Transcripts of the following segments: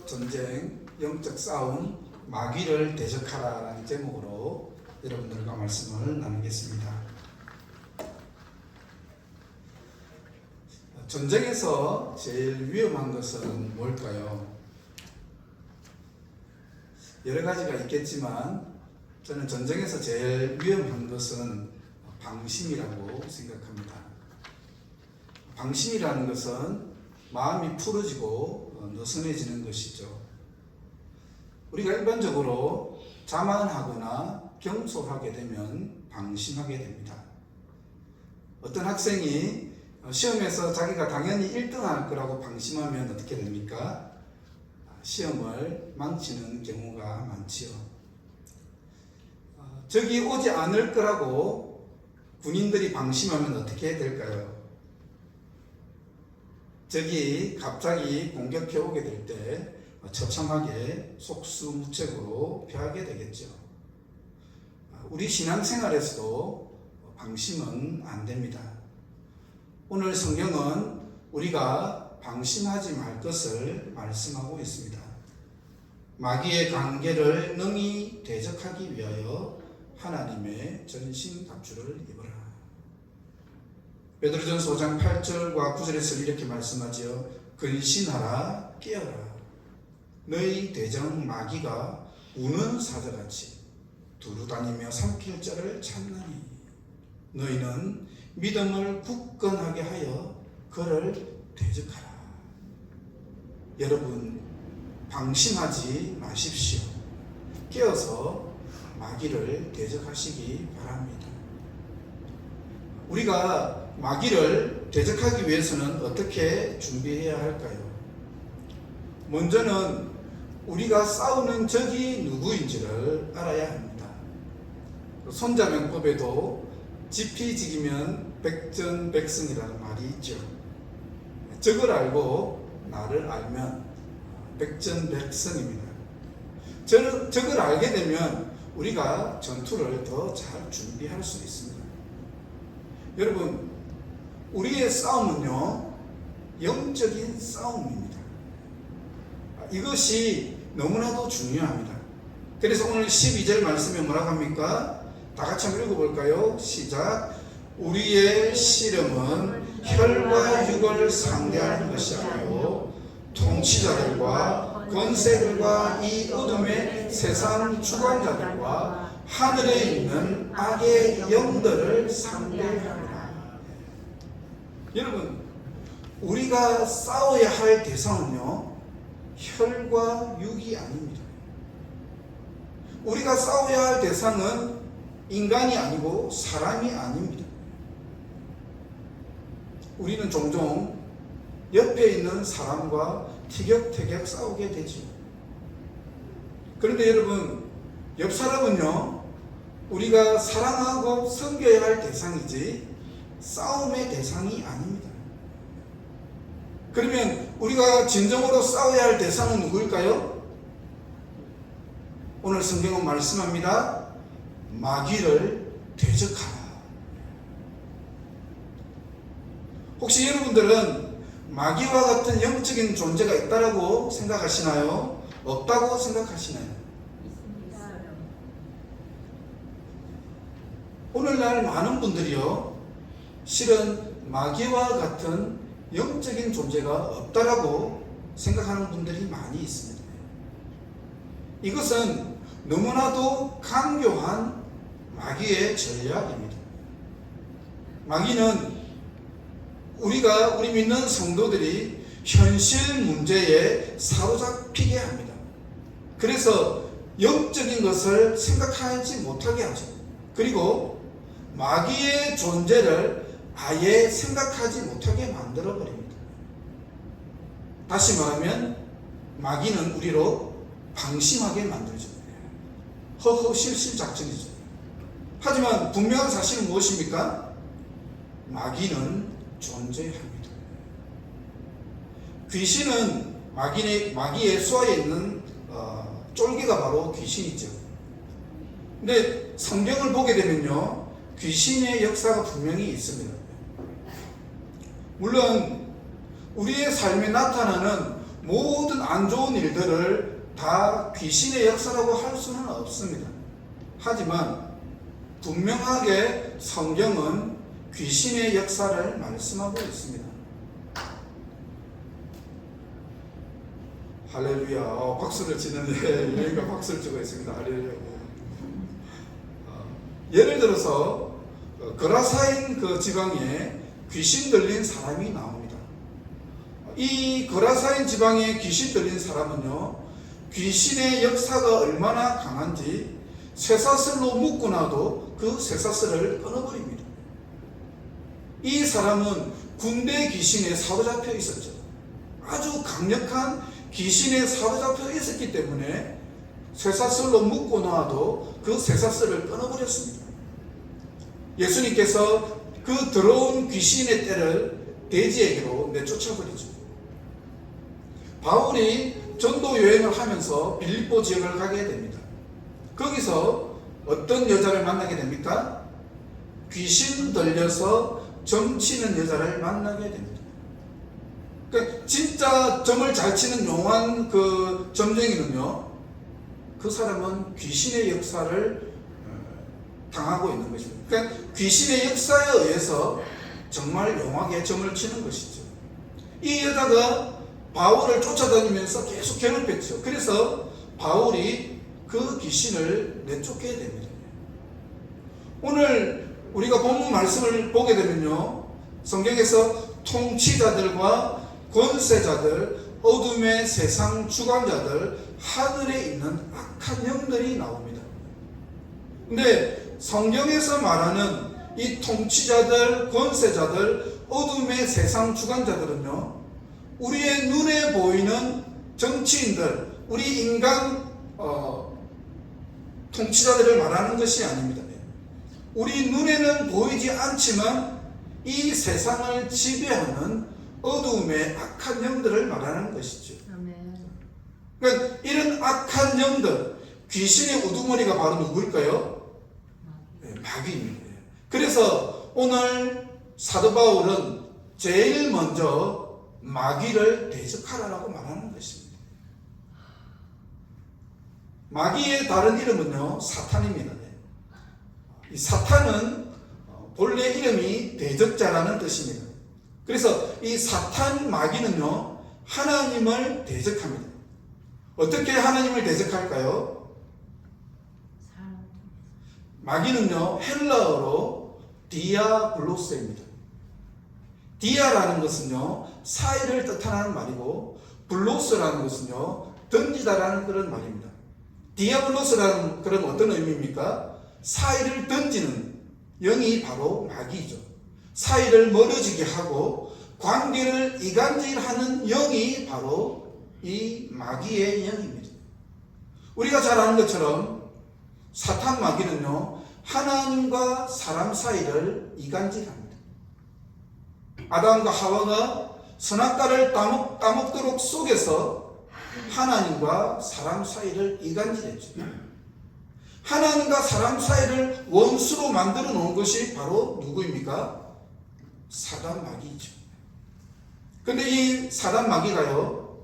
전쟁, 영적 싸움, 마귀를 대적하라라는 제목으로 여러분들과 말씀을 나누겠습니다. 전쟁에서 제일 위험한 것은 뭘까요? 여러 가지가 있겠지만 저는 전쟁에서 제일 위험한 것은 방심이라고 생각합니다. 방심이라는 것은 마음이 풀어지고 느슨해지는 것이죠. 우리가 일반적으로 자만하거나 경솔하게 되면 방심하게 됩니다. 어떤 학생이 시험에서 자기가 당연히 1등 할 거라고 방심하면 어떻게 됩니까? 시험을 망치는 경우가 많지요. 적이 오지 않을 거라고 군인들이 방심하면 어떻게 될까요? 적이 갑자기 공격해 오게 될 때 처참하게 속수무책으로 피하게 되겠죠. 우리 신앙생활에서도 방심은 안 됩니다. 오늘 성경은 우리가 방심하지 말 것을 말씀하고 있습니다. 마귀의 관계를 능히 대적하기 위하여 하나님의 전신갑주를 입어라. 베드로전서 5장 8절과 9절에서 이렇게 말씀하지요. 근신하라, 깨어라. 너희 대적 마귀가 우는 사자같이 두루다니며 삼킬 자를 찾나니 너희는 믿음을 굳건하게 하여 그를 대적하라. 여러분, 방심하지 마십시오. 깨어서 마귀를 대적하시기 바랍니다. 우리가 마귀를 대적하기 위해서는 어떻게 준비해야 할까요? 먼저는 우리가 싸우는 적이 누구인지를 알아야 합니다. 손자병법에도 지피지기면 백전백승이라는 말이 있죠. 적을 알고 나를 알면 백전백승입니다. 적을 알게 되면 우리가 전투를 더 잘 준비할 수 있습니다. 여러분, 우리의 싸움은요, 영적인 싸움입니다. 이것이 너무나도 중요합니다. 그래서 오늘 12절 말씀에 뭐라고 합니까? 다 같이 한번 읽어볼까요? 시작. 우리의 씨름은 혈과 육을 상대하는 것이 아니요 통치자들과 권세들과 이 어둠의 세상 주관자들과 하늘에 있는 악의 영들을 상대하라. 여러분, 우리가 싸워야 할 대상은요, 혈과 육이 아닙니다. 우리가 싸워야 할 대상은 인간이 아니고 사람이 아닙니다. 우리는 종종 옆에 있는 사람과 티격태격 싸우게 되죠. 그런데 여러분, 옆 사람은요, 우리가 사랑하고 섬겨야 할 대상이지 싸움의 대상이 아닙니다. 그러면 우리가 진정으로 싸워야 할 대상은 누구일까요? 오늘 성경은 말씀합니다. 마귀를 대적하라. 혹시 여러분들은 마귀와 같은 영적인 존재가 있다고 생각하시나요? 없다고 생각하시나요? 오늘날 많은 분들이요, 실은 마귀와 같은 영적인 존재가 없다라고 생각하는 분들이 많이 있습니다. 이것은 너무나도 강교한 마귀의 전략입니다. 마귀는 우리 믿는 성도들이 현실 문제에 사로잡히게 합니다. 그래서 영적인 것을 생각하지 못하게 하죠. 그리고 마귀의 존재를 아예 생각하지 못하게 만들어버립니다. 다시 말하면 마귀는 우리로 방심하게 만들죠. 허허실실 작전이죠. 하지만 분명한 사실은 무엇입니까? 마귀는 존재합니다. 귀신은 마귀의 수하에 있는 쫄개가 바로 귀신이죠. 근데 성경을 보게 되면요, 귀신의 역사가 분명히 있습니다. 물론 우리의 삶에 나타나는 모든 안 좋은 일들을 다 귀신의 역사라고 할 수는 없습니다. 하지만 분명하게 성경은 귀신의 역사를 말씀하고 있습니다. 할렐루야. 박수를 치는데 여기가 박수를 치고 있습니다. 할렐루야. 예를 들어서 거라사인 그 지방에 귀신 들린 사람이 나옵니다. 이 거라사인 지방에 귀신 들린 사람은요, 귀신의 역사가 얼마나 강한지 쇠사슬로 묶고 나도 그 쇠사슬을 끊어버립니다. 이 사람은 군대 귀신에 사로잡혀 있었죠. 아주 강력한 귀신에 사로잡혀 있었기 때문에 쇠사슬로 묶고 나도 그 쇠사슬을 끊어버렸습니다. 예수님께서 그 들어온 귀신의 떼를 돼지에게로 내쫓아버리죠. 바울이 전도 여행을 하면서 빌립보 지역을 가게 됩니다. 거기서 어떤 여자를 만나게 됩니까? 귀신 들려서 점치는 여자를 만나게 됩니다. 그러니까 진짜 점을 잘 치는 용한 그 점쟁이는요, 그 사람은 귀신의 역사를 당하고 있는 것입니다. 그러니까 귀신의 역사에 의해서 정말 용하게 점을 치는 것이죠. 이 여자가 바울을 쫓아다니면서 계속 괴롭혔죠. 그래서 바울이 그 귀신을 내쫓게 됩니다. 오늘 우리가 본문 말씀을 보게 되면요, 성경에서 통치자들과 권세자들, 어둠의 세상 주관자들, 하늘에 있는 악한 영들이 나옵니다. 근데 성경에서 말하는 이 통치자들, 권세자들, 어둠의 세상 주관자들은요, 우리의 눈에 보이는 정치인들, 우리 인간 통치자들을 말하는 것이 아닙니다. 우리 눈에는 보이지 않지만 이 세상을 지배하는 어두움의 악한 영들을 말하는 것이죠. 그러니까 이런 악한 영들, 귀신의 우두머리가 바로 누구일까요? 마귀입니다. 그래서 오늘 사도 바울은 제일 먼저 마귀를 대적하라고 말하는 것입니다. 마귀의 다른 이름은요, 사탄입니다. 이 사탄은 본래 이름이 대적자라는 뜻입니다. 그래서 이 사탄 마귀는요, 하나님을 대적합니다. 어떻게 하나님을 대적할까요? 마귀는요, 헬라어로 디아블로스입니다. 디아라는 것은요, 사이를 뜻하는 말이고, 블로스라는 것은요, 던지다라는 그런 말입니다. 디아블로스라는 그런 어떤 의미입니까? 사이를 던지는 영이 바로 마귀죠. 사이를 멀어지게 하고 관계를 이간질하는 영이 바로 이 마귀의 영입니다. 우리가 잘 아는 것처럼 사탄 마귀는요, 하나님과 사람 사이를 이간질합니다. 아담과 하와가 선악과를 따먹도록 속에서 하나님과 사람 사이를 이간질했죠. 하나님과 사람 사이를 원수로 만들어 놓은 것이 바로 누구입니까? 사단 마귀죠. 근데 이 사단 마귀가요,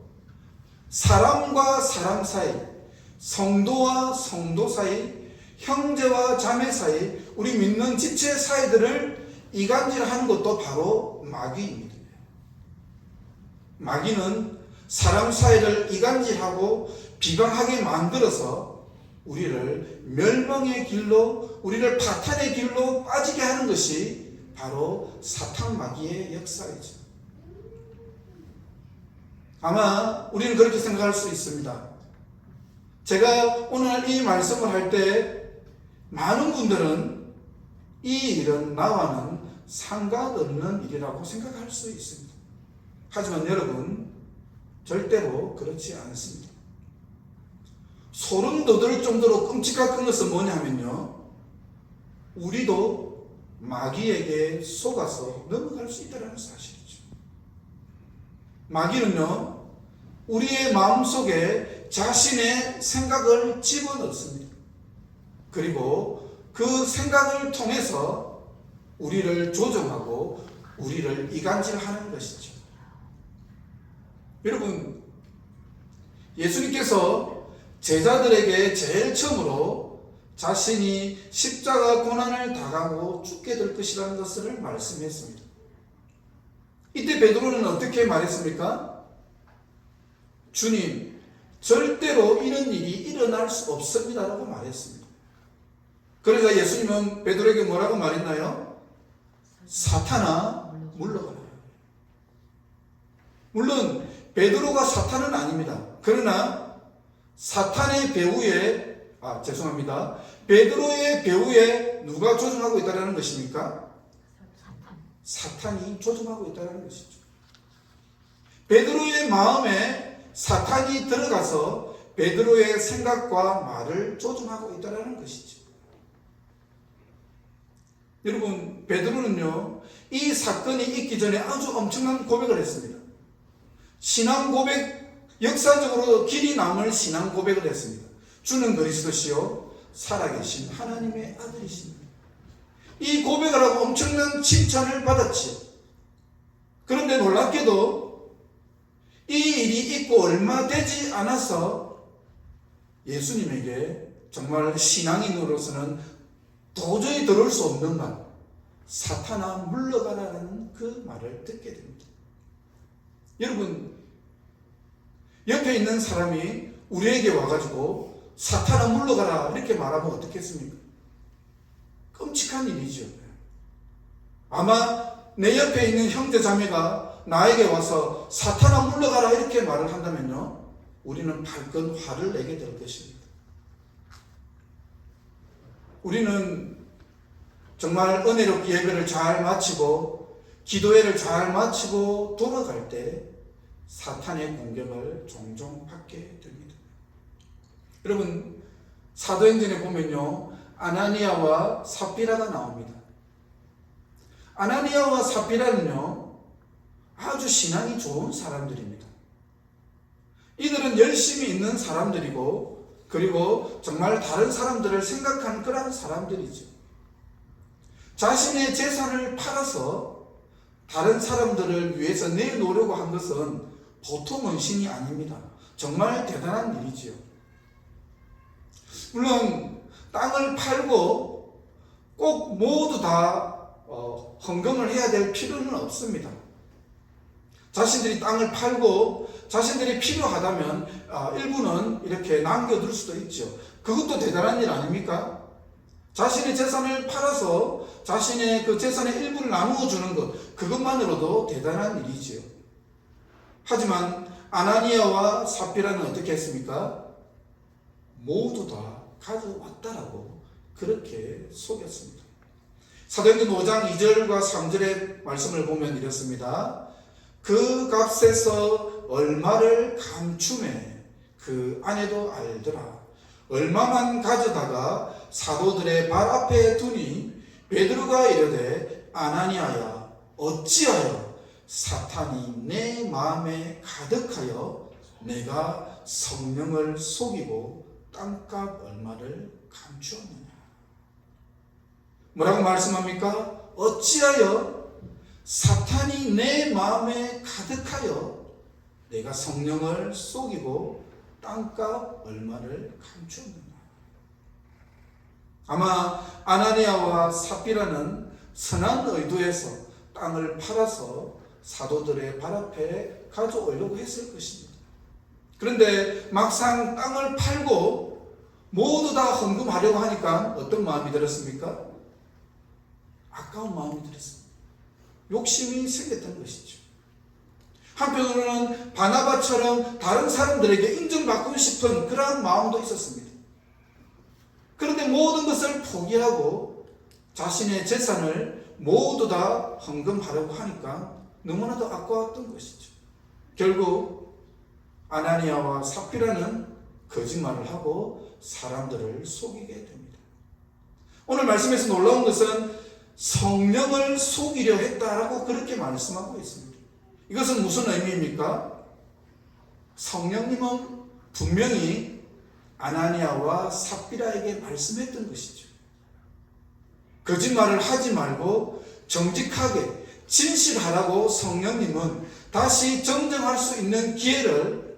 사람과 사람 사이, 성도와 성도 사이, 형제와 자매 사이, 우리 믿는 지체 사이들을 이간질하는 것도 바로 마귀입니다. 마귀는 사람 사이를 이간질하고 비방하게 만들어서 우리를 멸망의 길로, 우리를 파탄의 길로 빠지게 하는 것이 바로 사탄 마귀의 역사이죠. 아마 우리는 그렇게 생각할 수 있습니다. 제가 오늘 이 말씀을 할 때 많은 분들은 이 일은 나와는 상관없는 일이라고 생각할 수 있습니다. 하지만 여러분, 절대로 그렇지 않습니다. 소름 돋을 정도로 끔찍한 것은 뭐냐면요, 우리도 마귀에게 속아서 넘어갈 수 있다는 사실이죠. 마귀는요, 우리의 마음속에 자신의 생각을 집어넣습니다. 그리고 그 생각을 통해서 우리를 조종하고 우리를 이간질하는 것이죠. 여러분, 예수님께서 제자들에게 제일 처음으로 자신이 십자가 고난을 당하고 죽게 될 것이라는 것을 말씀했습니다. 이때 베드로는 어떻게 말했습니까? 주님, 절대로 이런 일이 일어날 수 없습니다라고 말했습니다. 그러자 예수님은 베드로에게 뭐라고 말했나요? 사탄아, 물러가라. 물론 베드로가 사탄은 아닙니다. 그러나 사탄의 배후에 베드로의 배후에 누가 조종하고 있다는 것입니까? 사탄이 조종하고 있다는 것이죠. 베드로의 마음에 사탄이 들어가서 베드로의 생각과 말을 조종하고 있다는 것이죠. 여러분, 베드로는요, 이 사건이 있기 전에 아주 엄청난 고백을 했습니다. 신앙 고백, 역사적으로 길이 남을 신앙 고백을 했습니다. 주는 그리스도시요 살아계신 하나님의 아들이십니다. 이 고백을 하고 엄청난 칭찬을 받았지요. 그런데 놀랍게도 이 일이 있고 얼마 되지 않아서 예수님에게 정말 신앙인으로서는 도저히 들을 수 없는 말, 사탄아 물러가라는 그 말을 듣게 됩니다. 여러분, 옆에 있는 사람이 우리에게 와가지고 사탄아 물러가라 이렇게 말하면 어떻겠습니까? 끔찍한 일이죠. 아마 내 옆에 있는 형제 자매가 나에게 와서 사탄아 물러가라 이렇게 말을 한다면요, 우리는 발끈 화를 내게 될 것입니다. 우리는 정말 은혜롭게 예배를 잘 마치고 기도회를 잘 마치고 돌아갈 때 사탄의 공격을 종종 받게 됩니다. 여러분, 사도행전에 보면요, 아나니아와 삽비라가 나옵니다. 아나니아와 삽비라는요, 아주 신앙이 좋은 사람들입니다. 이들은 열심히 있는 사람들이고, 그리고 정말 다른 사람들을 생각하는 그런 사람들이죠. 자신의 재산을 팔아서 다른 사람들을 위해서 내놓으려고 한 것은 보통 헌신이 아닙니다. 정말 대단한 일이지요. 물론 땅을 팔고 꼭 모두 다 헌금을 해야 될 필요는 없습니다. 자신들이 땅을 팔고 자신들이 필요하다면 일부는 이렇게 남겨둘 수도 있죠. 그것도 대단한 일 아닙니까? 자신의 재산을 팔아서 자신의 그 재산의 일부를 나누어 주는 것, 그것만으로도 대단한 일이지요. 하지만 아나니아와 삽비라는 어떻게 했습니까? 모두 다 가져왔다라고 그렇게 속였습니다. 사도행전 5장 2절과 3절의 말씀을 보면 이렇습니다. 그 값에서 얼마를 감춤해 그 아내도 알더라. 얼마만 가져다가 사도들의 발 앞에 두니 베드로가 이르되 아나니아야 어찌하여 사탄이 내 마음에 가득하여 내가 성령을 속이고 땅값 얼마를 감추었느냐. 뭐라고 말씀합니까? 어찌하여 사탄이 내 마음에 가득하여 내가 성령을 속이고 땅값 얼마를 감추었느냐. 아마 아나니아와 삽비라는 선한 의도에서 땅을 팔아서 사도들의 발 앞에 가져오려고 했을 것입니다. 그런데 막상 땅을 팔고 모두 다 헌금하려고 하니까 어떤 마음이 들었습니까? 아까운 마음이 들었습니다. 욕심이 생겼던 것이죠. 한편으로는 바나바처럼 다른 사람들에게 인정받고 싶은 그러한 마음도 있었습니다. 그런데 모든 것을 포기하고 자신의 재산을 모두 다 헌금하려고 하니까 너무나도 아까웠던 것이죠. 결국 아나니아와 삽비라는 거짓말을 하고 사람들을 속이게 됩니다. 오늘 말씀에서 놀라운 것은 성령을 속이려 했다라고 그렇게 말씀하고 있습니다. 이것은 무슨 의미입니까? 성령님은 분명히 아나니아와 삽비라에게 말씀했던 것이죠. 거짓말을 하지 말고 정직하게 진실하라고 성령님은 다시 정정할 수 있는 기회를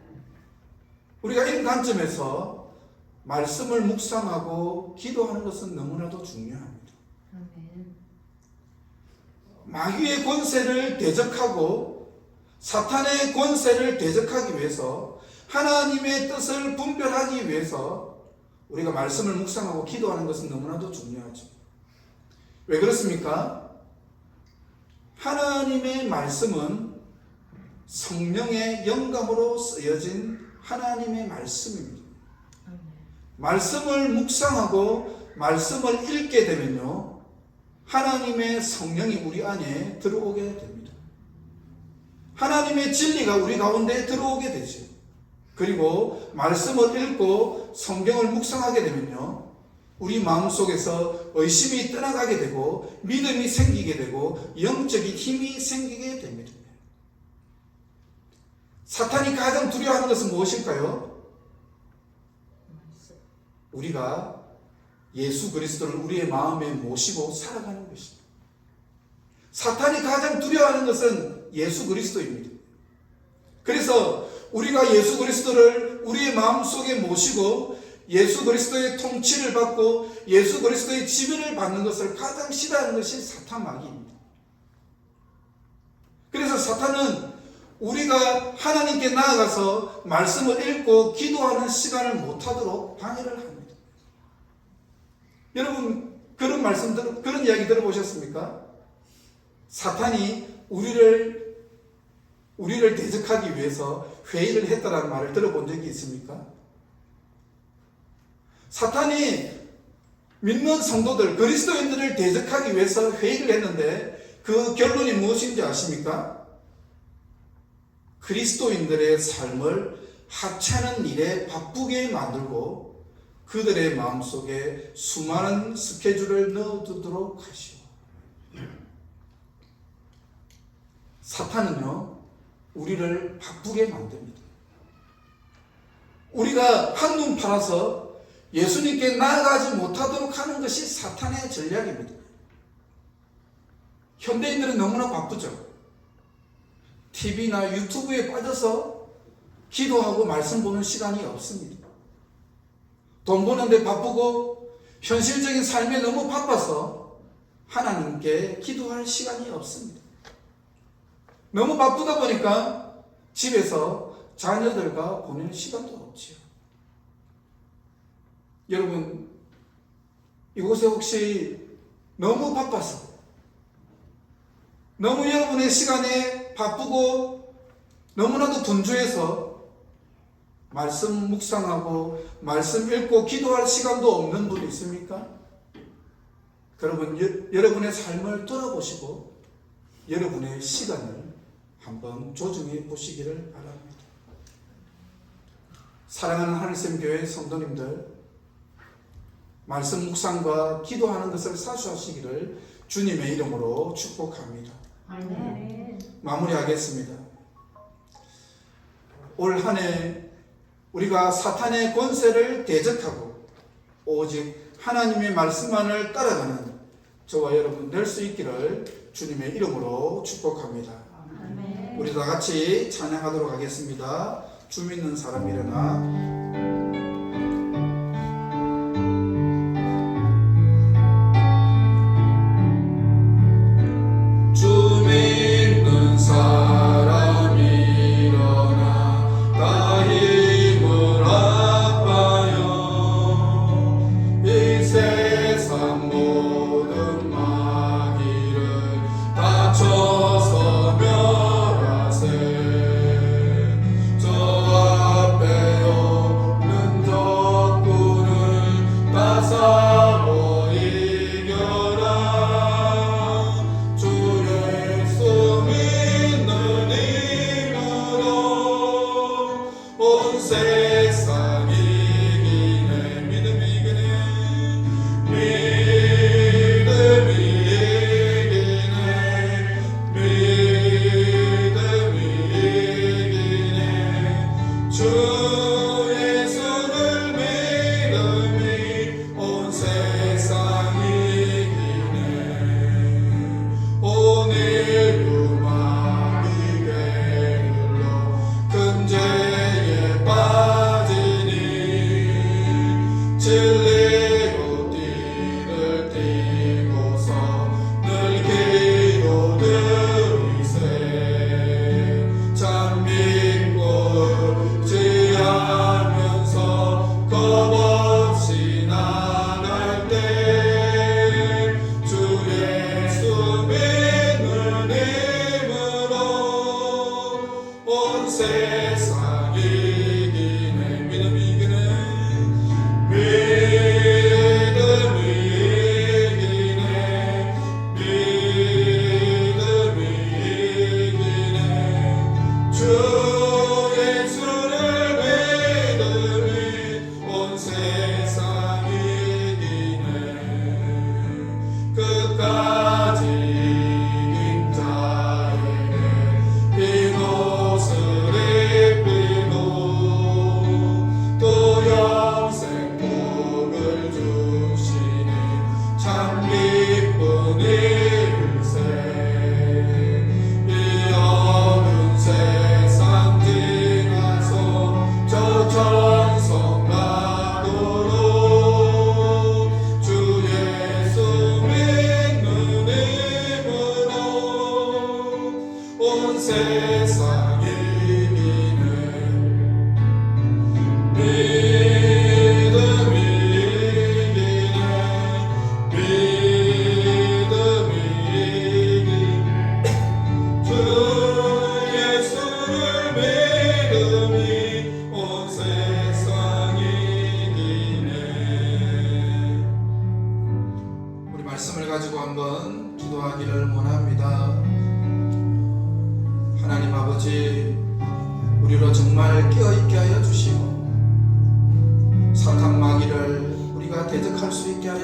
우리가 이런 관점에서 말씀을 묵상하고 기도하는 것은 너무나도 중요합니다. 아멘. 마귀의 권세를 대적하고 사탄의 권세를 대적하기 위해서 하나님의 뜻을 분별하기 위해서 우리가 말씀을 묵상하고 기도하는 것은 너무나도 중요하죠. 왜 그렇습니까? 하나님의 말씀은 성령의 영감으로 쓰여진 하나님의 말씀입니다. 말씀을 묵상하고 말씀을 읽게 되면요, 하나님의 성령이 우리 안에 들어오게 됩니다. 하나님의 진리가 우리 가운데 들어오게 되죠. 그리고 말씀을 읽고 성경을 묵상하게 되면요, 우리 마음속에서 의심이 떠나가게 되고 믿음이 생기게 되고 영적인 힘이 생기게 됩니다. 사탄이 가장 두려워하는 것은 무엇일까요? 우리가 예수 그리스도를 우리의 마음에 모시고 살아가는 것입니다. 사탄이 가장 두려워하는 것은 예수 그리스도입니다. 그래서 우리가 예수 그리스도를 우리의 마음속에 모시고 예수 그리스도의 통치를 받고 예수 그리스도의 지배를 받는 것을 가장 싫어하는 것이 사탄 마귀입니다. 그래서 사탄은 우리가 하나님께 나아가서 말씀을 읽고 기도하는 시간을 못하도록 방해를 합니다. 여러분, 그런 이야기 들어보셨습니까? 사탄이 우리를 대적하기 위해서 회의를 했다는 말을 들어본 적이 있습니까? 사탄이 믿는 성도들, 그리스도인들을 대적하기 위해서 회의를 했는데 그 결론이 무엇인지 아십니까? 그리스도인들의 삶을 하찮은 일에 바쁘게 만들고 그들의 마음속에 수많은 스케줄을 넣어두도록 하시오. 사탄은요, 우리를 바쁘게 만듭니다. 우리가 한눈 팔아서 예수님께 나아가지 못하도록 하는 것이 사탄의 전략입니다. 현대인들은 너무나 바쁘죠. TV나 유튜브에 빠져서 기도하고 말씀 보는 시간이 없습니다. 돈 버는데 바쁘고 현실적인 삶에 너무 바빠서 하나님께 기도할 시간이 없습니다. 너무 바쁘다 보니까 집에서 자녀들과 보내는 시간도 없지요. 여러분, 이곳에 혹시 너무 바빠서 너무 여러분의 시간에 바쁘고 너무나도 분주해서 말씀 묵상하고 말씀 읽고 기도할 시간도 없는 분 있습니까? 여러분의 삶을 돌아보시고 여러분의 시간을 한번 조정해 보시기를 바랍니다. 사랑하는 하늘샘교회 성도님들, 말씀 묵상과 기도하는 것을 사수하시기를 주님의 이름으로 축복합니다. 아멘. 마무리하겠습니다. 올 한 해 우리가 사탄의 권세를 대적하고 오직 하나님의 말씀만을 따라가는 저와 여러분 될 수 있기를 주님의 이름으로 축복합니다. 아멘. 우리 다 같이 찬양하도록 하겠습니다. 주 믿는 사람 일어나. 빠지 사탄 마귀를 우리가 대적할 수 있게 하여